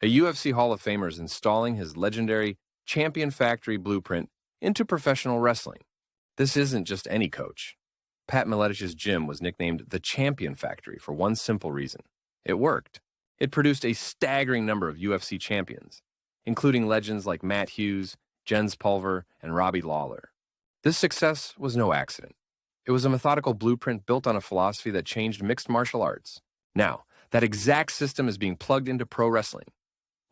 A UFC Hall of Famer is installing his legendary Champion Factory blueprint into professional wrestling. This isn't just any coach. Pat Miletich's gym was nicknamed the Champion Factory for one simple reason. It worked. It produced a staggering number of UFC champions, including legends like Matt Hughes, Jens Pulver, and Robbie Lawler. This success was no accident. It was a methodical blueprint built on a philosophy that changed mixed martial arts. Now, that exact system is being plugged into pro wrestling.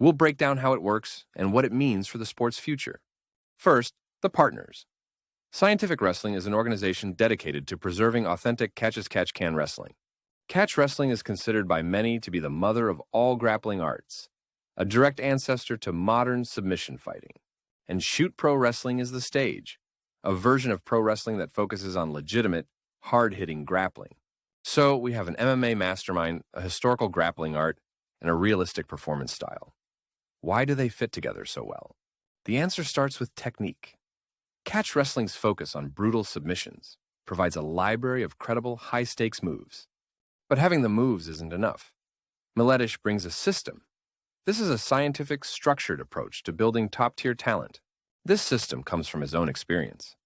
We'll break down how it works and what it means for the sport's future. First, the partners. Scientific Wrestling is an organization dedicated to preserving authentic catch-as-catch-can wrestling. Catch wrestling is considered by many to be the mother of all grappling arts, a direct ancestor to modern submission fighting. And shoot pro wrestling is the stage, a version of pro wrestling that focuses on legitimate, hard-hitting grappling. So we have an MMA mastermind, a historical grappling art, and a realistic performance style. Why do they fit together so well? The answer starts with technique. Catch wrestling's focus on brutal submissions provides a library of credible, high-stakes moves. But having the moves isn't enough. Miletich brings a system. This is a scientific, structured approach to building top-tier talent. This system comes from his own experience.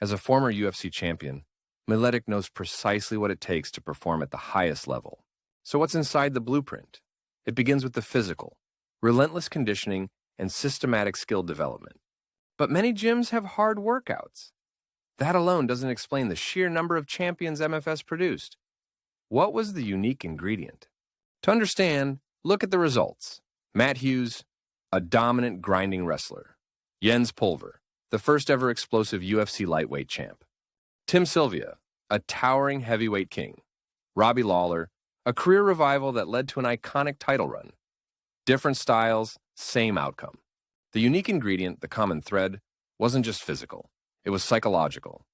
As a former UFC champion, Miletich knows precisely what it takes to perform at the highest level. So what's inside the blueprint? It begins with the physical, relentless conditioning, and systematic skill development. But many gyms have hard workouts. That alone doesn't explain the sheer number of champions MFS produced. What was the unique ingredient? To understand, look at the results. Matt Hughes, a dominant grinding wrestler. Jens Pulver, the first ever explosive UFC lightweight champ. Tim Sylvia, a towering heavyweight king. Robbie Lawler, a career revival that led to an iconic title run. Different styles, same outcome. The unique ingredient, the common thread, wasn't just physical. It was psychological.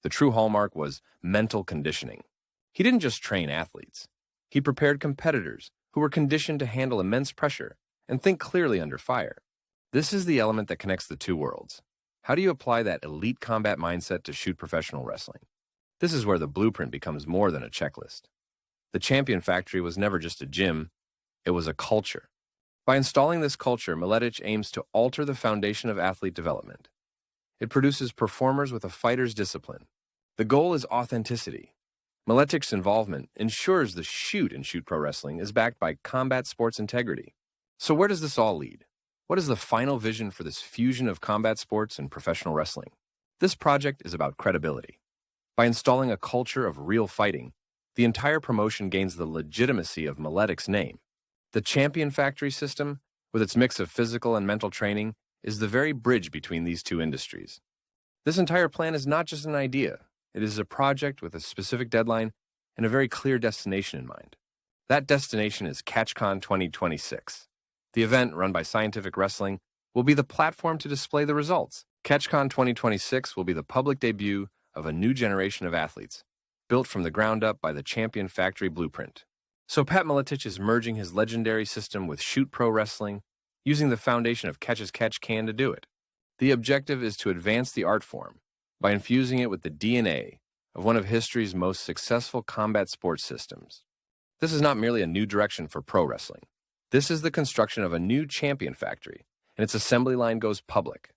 The true hallmark was mental conditioning. He didn't just train athletes. He prepared competitors who were conditioned to handle immense pressure and think clearly under fire. This is the element that connects the two worlds. How do you apply that elite combat mindset to shoot professional wrestling? This is where the blueprint becomes more than a checklist. The Champion Factory was never just a gym, it was a culture. By installing this culture, Miletich aims to alter the foundation of athlete development. It produces performers with a fighter's discipline. The goal is authenticity. Miletich's involvement ensures the shoot in shoot pro wrestling is backed by combat sports integrity. So where does this all lead? What is the final vision for this fusion of combat sports and professional wrestling? This project is about credibility. By installing a culture of real fighting, the entire promotion gains the legitimacy of Miletich's name. The Champion Factory system, with its mix of physical and mental training, is the very bridge between these two industries. This entire plan is not just an idea. It is a project with a specific deadline and a very clear destination in mind. That destination is CatchCon 2026. The event, run by Scientific Wrestling, will be the platform to display the results. CatchCon 2026 will be the public debut of a new generation of athletes, built from the ground up by the Champion Factory blueprint. So Pat Miletich is merging his legendary system with shoot pro wrestling, using the foundation of catch-as-catch-can to do it. The objective is to advance the art form by infusing it with the DNA of one of history's most successful combat sports systems. This is not merely a new direction for pro wrestling. This is the construction of a new Champion Factory, and its assembly line goes public.